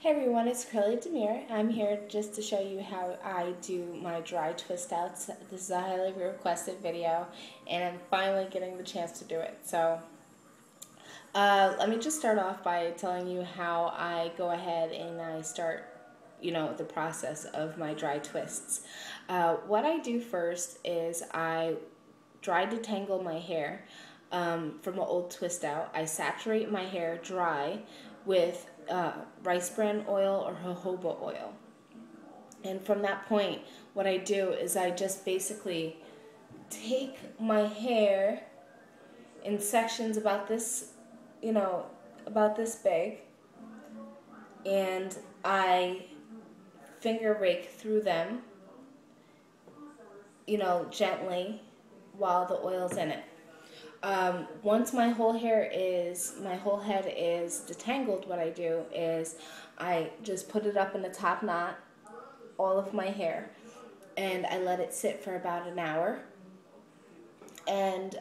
Hey everyone, it's Curly Demir. I'm here just to show you how I do my dry twist outs. This is a highly requested video and I'm finally getting the chance to do it. So let me just start off by telling you how I go ahead and I start, the process of my dry twists. What I do first is I dry detangle my hair from an old twist out. I saturate my hair dry with rice bran oil or jojoba oil. And from that point, what I do is I just basically take my hair in sections about this, about this big, and I finger rake through them, gently while the oil's in it. Once my whole head is detangled, what I do is I just put it up in a top knot, all of my hair, and I let it sit for about an hour. And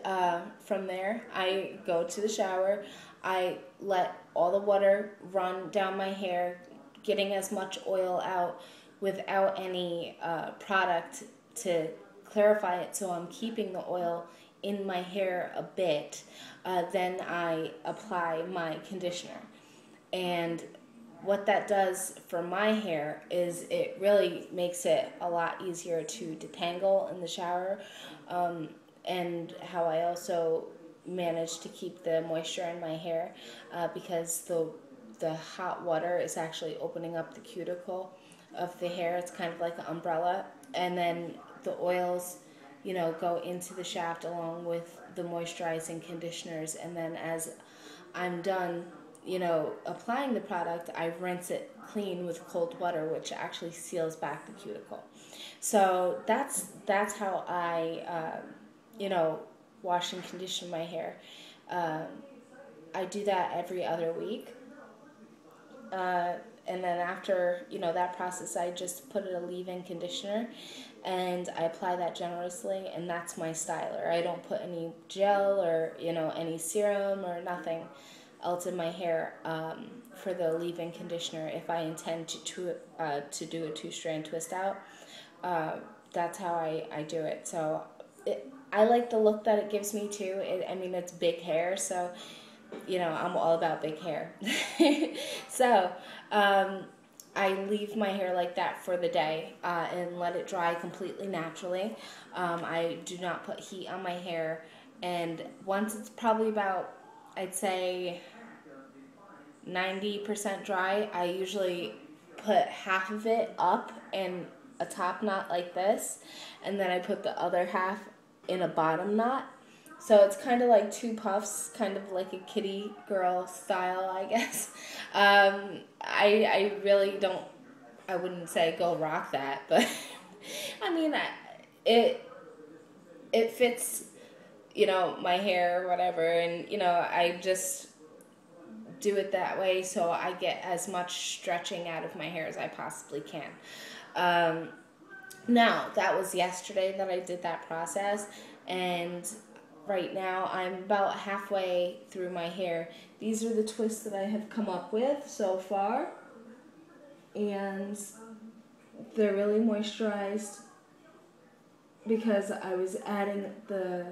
from there, I go to the shower. I let all the water run down my hair, getting as much oil out without any product to clarify it, so I'm keeping the oil in my hair a bit. Then I apply my conditioner. And what that does for my hair is it really makes it a lot easier to detangle in the shower, and how I also manage to keep the moisture in my hair, because the hot water is actually opening up the cuticle of the hair. It's kind of like an umbrella, and then the oils go into the shaft along with the moisturizing conditioners, and then as I'm done applying the product, I rinse it clean with cold water, which actually seals back the cuticle. So that's how I wash and condition my hair. I do that every other week. And then after that process, I just put a leave-in conditioner and I apply that generously, and that's my styler. I don't put any gel or any serum or nothing else in my hair for the leave-in conditioner. If I intend to do a two-strand twist out, that's how I do it. So I like the look that it gives me too. It's big hair, so I'm all about big hair. So I leave my hair like that for the day and let it dry completely naturally. I do not put heat on my hair, and once it's probably about, I'd say, 90% dry, I usually put half of it up in a top knot like this, and then I put the other half in a bottom knot. So it's kind of like two puffs, kind of like a kitty girl style, I guess. I really don't, I wouldn't say go rock that, but it fits, my hair or whatever, and, I just do it that way so I get as much stretching out of my hair as I possibly can. Now, that was yesterday that I did that process, and right now I'm about halfway through my hair. These are the twists that I have come up with so far, and they're really moisturized because I was adding the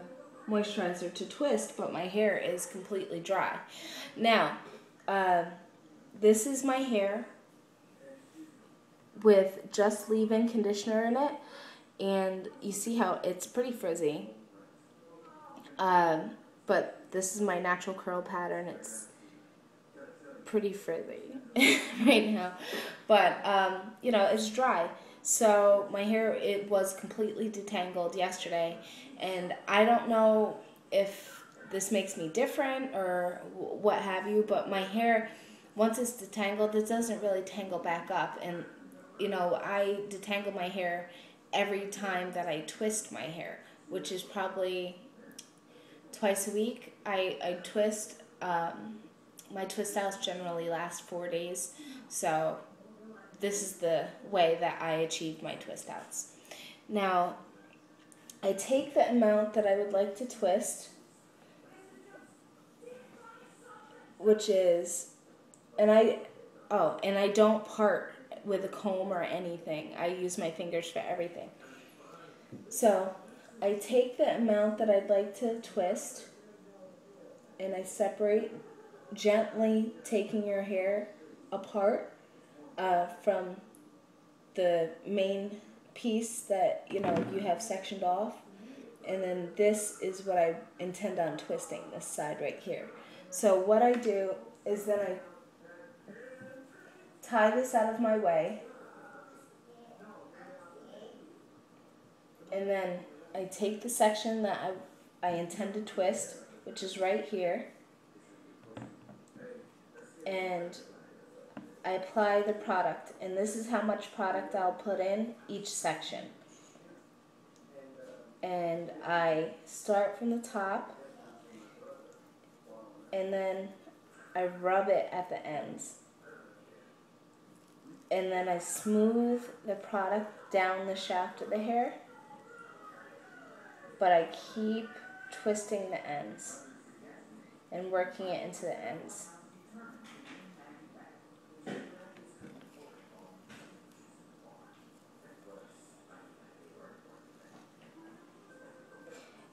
moisturizer to twist, but my hair is completely dry. Now, this is my hair with just leave-in conditioner in it, and you see how it's pretty frizzy. But this is my natural curl pattern. It's pretty frizzy right now, but it's dry. So my hair, it was completely detangled yesterday, and I don't know if this makes me different or what have you, but my hair, once it's detangled, it doesn't really tangle back up, and I detangle my hair every time that I twist my hair, which is probably twice a week. I twist. My twist outs generally last 4 days, so this is the way that I achieve my twist outs. Now, I take the amount that I would like to twist, which is, and Oh, and I don't part with a comb or anything. I use my fingers for everything. So I take the amount that I'd like to twist and I separate, gently taking your hair apart from the main piece that you have sectioned off. And then this is what I intend on twisting, this side right here. So what I do is then I tie this out of my way, and then I take the section that I intend to twist, which is right here, and I apply the product. And this is how much product I'll put in each section. And I start from the top, and then I rub it at the ends. And then I smooth the product down the shaft of the hair, but I keep twisting the ends and working it into the ends.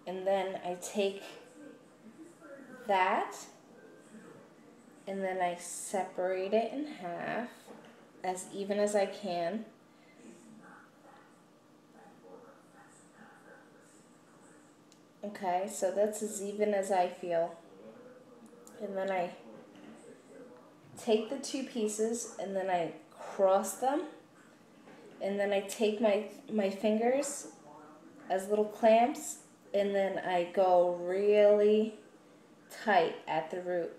And then I take that and then I separate it in half as even as I can. Okay, so that's as even as I feel. And then I take the two pieces and then I cross them. And then I take my fingers as little clamps, and then I go really tight at the root.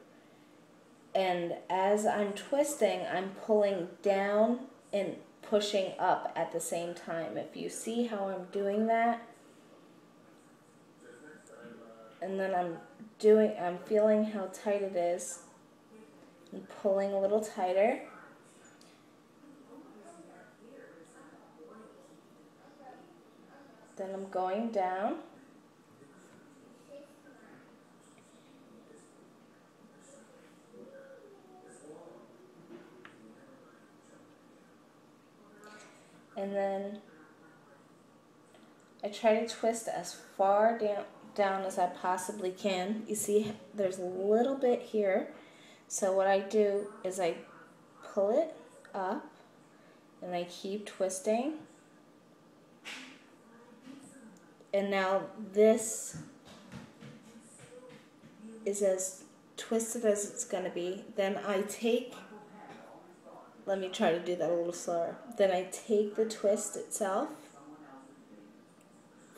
And as I'm twisting, I'm pulling down and pushing up at the same time. If you see how I'm doing that, and then I'm feeling how tight it is, and pulling a little tighter. Then I'm going down. And then I try to twist as far down as I possibly can. You see there's a little bit here. So what I do is I pull it up and I keep twisting. And now this is as twisted as it's going to be. Then I take, let me try to do that a little slower. Then I take the twist itself,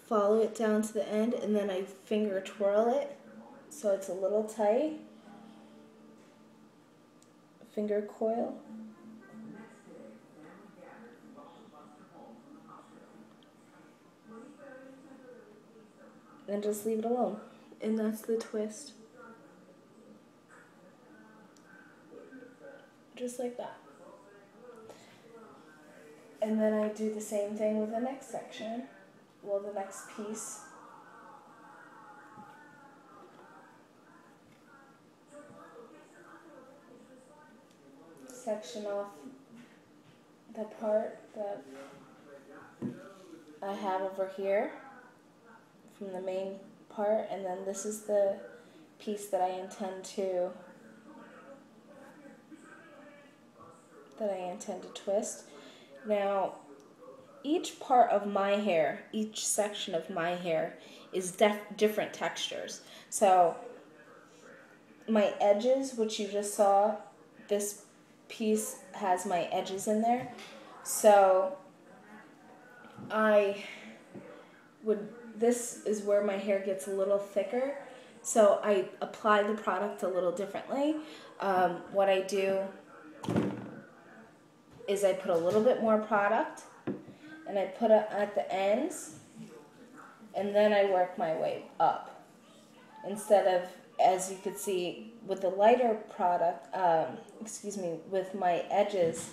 follow it down to the end, and then I finger twirl it so it's a little tight. Finger coil. And just leave it alone. And that's the twist. Just like that. And then I do the same thing with the next section. Well, the next piece. Section off the part that I have over here from the main part, and then this is the piece that I intend to twist. Now, each part of my hair, each section of my hair is different textures. So my edges, which you just saw, this piece has my edges in there. So this is where my hair gets a little thicker. So I apply the product a little differently. What I do is I put a little bit more product and I put it at the ends, and then I work my way up. Instead of, as you could see, with the lighter product, with my edges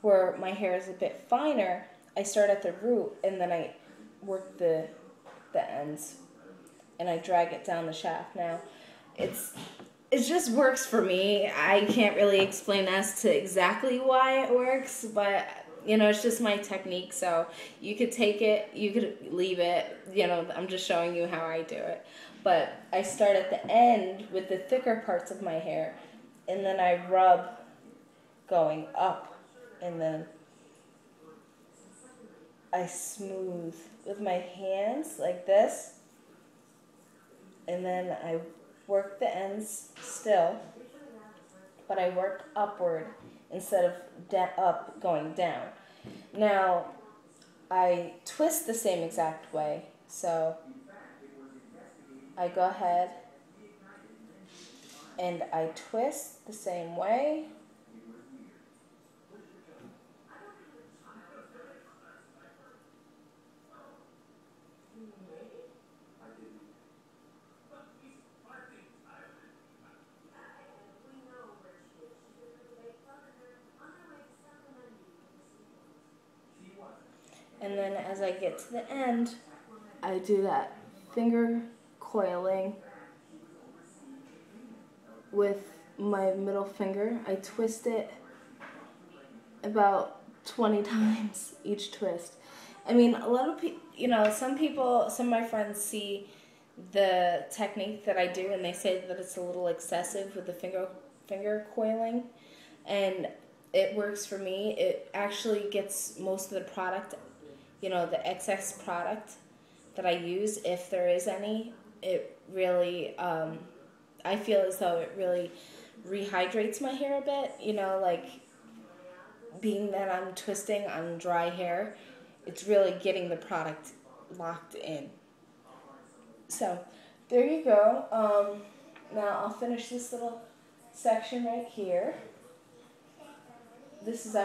where my hair is a bit finer, I start at the root and then I work the ends and I drag it down the shaft. Now, it just works for me. I can't really explain as to exactly why it works, but it's just my technique. So you could take it, you could leave it. I'm just showing you how I do it. But I start at the end with the thicker parts of my hair, and then I rub going up, and then I smooth with my hands like this, and then I work the ends still, but I work upward instead of up going down. Now, I twist the same exact way, so I go ahead and I twist the same way. And then as I get to the end, I do that finger coiling with my middle finger. I twist it about 20 times each twist. I mean, a lot of people, some of my friends see the technique that I do and they say that it's a little excessive with the finger coiling, and it works for me. It actually gets most of the product, the excess product that I use, if there is any. It really, I feel as though it really rehydrates my hair a bit, like being that I'm twisting on dry hair, it's really getting the product locked in. So, there you go. Now I'll finish this little section right here. This is